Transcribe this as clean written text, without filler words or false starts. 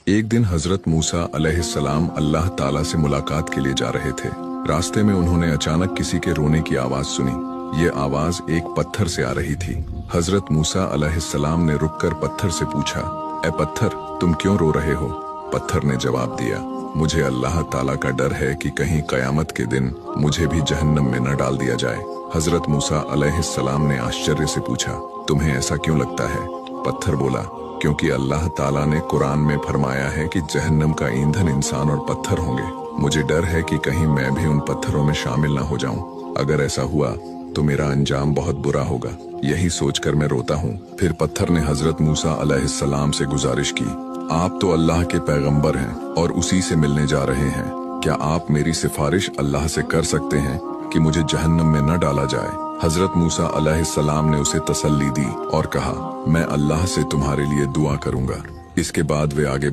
एक दिन हजरत मूसा अलैहिस्सलाम अल्लाह ताला से मुलाकात के लिए जा रहे थे। रास्ते में उन्होंने अचानक किसी के रोने की आवाज सुनी। ये आवाज एक पत्थर से आ रही थी। हजरत मूसा अलैहिस्सलाम ने रुककर पत्थर से पूछा, ए पत्थर, तुम क्यों रो रहे हो? पत्थर ने जवाब दिया, मुझे अल्लाह ताला का डर है कि कहीं कयामत के दिन मुझे भी जहन्नम में न डाल दिया जाए। हजरत मूसा अलैहिस्सलाम ने आश्चर्य से पूछा, तुम्हें ऐसा क्यों लगता है? पत्थर बोला, क्योंकि अल्लाह ताला ने कुरान में फरमाया है कि जहन्नम का ईंधन इंसान और पत्थर होंगे। मुझे डर है कि कहीं मैं भी उन पत्थरों में शामिल ना हो जाऊं। अगर ऐसा हुआ तो मेरा अंजाम बहुत बुरा होगा। यही सोचकर मैं रोता हूँ। फिर पत्थर ने हजरत मूसा अलैहिस्सलाम से गुजारिश की, आप तो अल्लाह के पैगंबर हैं और उसी से मिलने जा रहे हैं। क्या आप मेरी सिफारिश अल्लाह से कर सकते हैं कि मुझे जहन्नम में न डाला जाए? हजरत मूसा अलैहिस्सलाम ने उसे तसल्ली दी और कहा, मैं अल्लाह से तुम्हारे लिए दुआ करूंगा। इसके बाद वे आगे